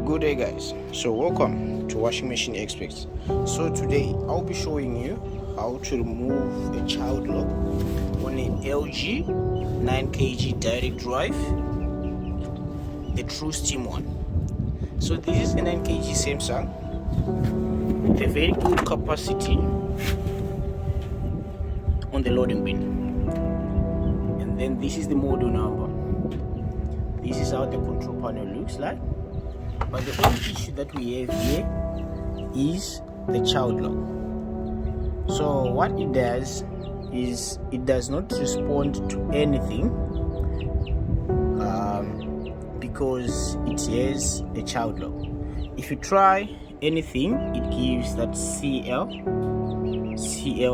Good day guys, so welcome to Washing Machine Experts. So today I'll be showing you how to remove a child lock on an LG 9kg direct drive, the True Steam one. So this is a 9kg Samsung, a very good capacity on the loading bin. And then this is the model number. This is how the control panel looks like. But the only issue that we have here is the child lock. So what it does is it does not respond to anything because it has a child lock. If you try anything, it gives that CL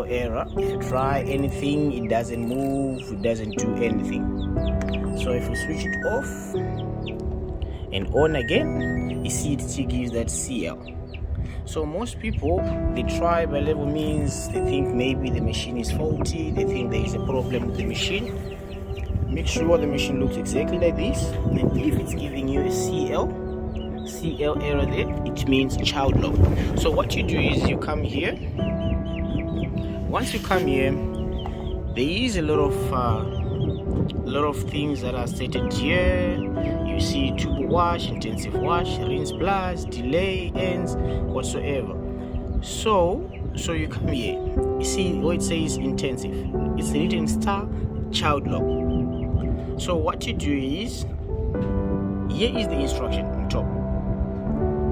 error. If you try anything, it doesn't move, it doesn't do anything. So if you switch it off and on again, you see it still gives that CL. So most people, they try by level means, they think maybe the machine is faulty, they think there is a problem with the machine. Make sure the machine looks exactly like this, and if it's giving you a CL error there, it means child lock. So what you do is you come here. Once you come here, there is a lot of things that are stated here. You see turbo wash, intensive wash, rinse plus, delay, ends, whatsoever. So you come here, you see where it says intensive, it's written star child lock. So what you do is, here is the instruction on top: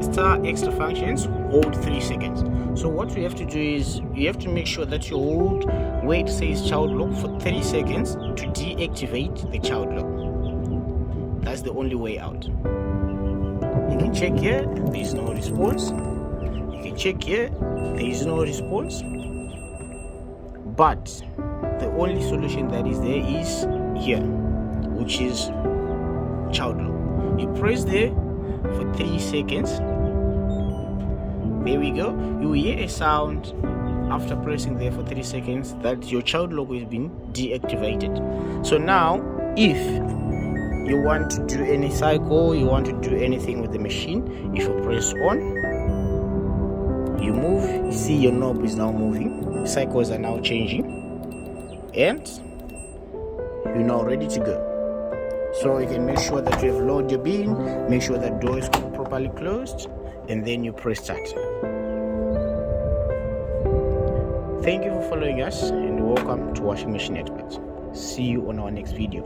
star extra functions, hold 3 seconds. So what we have to do is you have to make sure that you hold where it says child lock for 3 seconds to deactivate the child lock. That's the only way out. You can check here, there is no response. You can check here, there is no response. But the only solution that is there is here, which is child lock. You press there for 3 seconds. There we go. You will hear a sound after pressing there for 3 seconds that your child lock has been deactivated. So now, if you want to do any cycle, you want to do anything with the machine, if you press on, you move, you see your knob is now moving, cycles are now changing, and you're now ready to go. So you can make sure that you have loaded your bin, make sure that door is properly closed, and then you press start. Thank you for following us, and welcome to Washing Machine Experts. See you on our next video.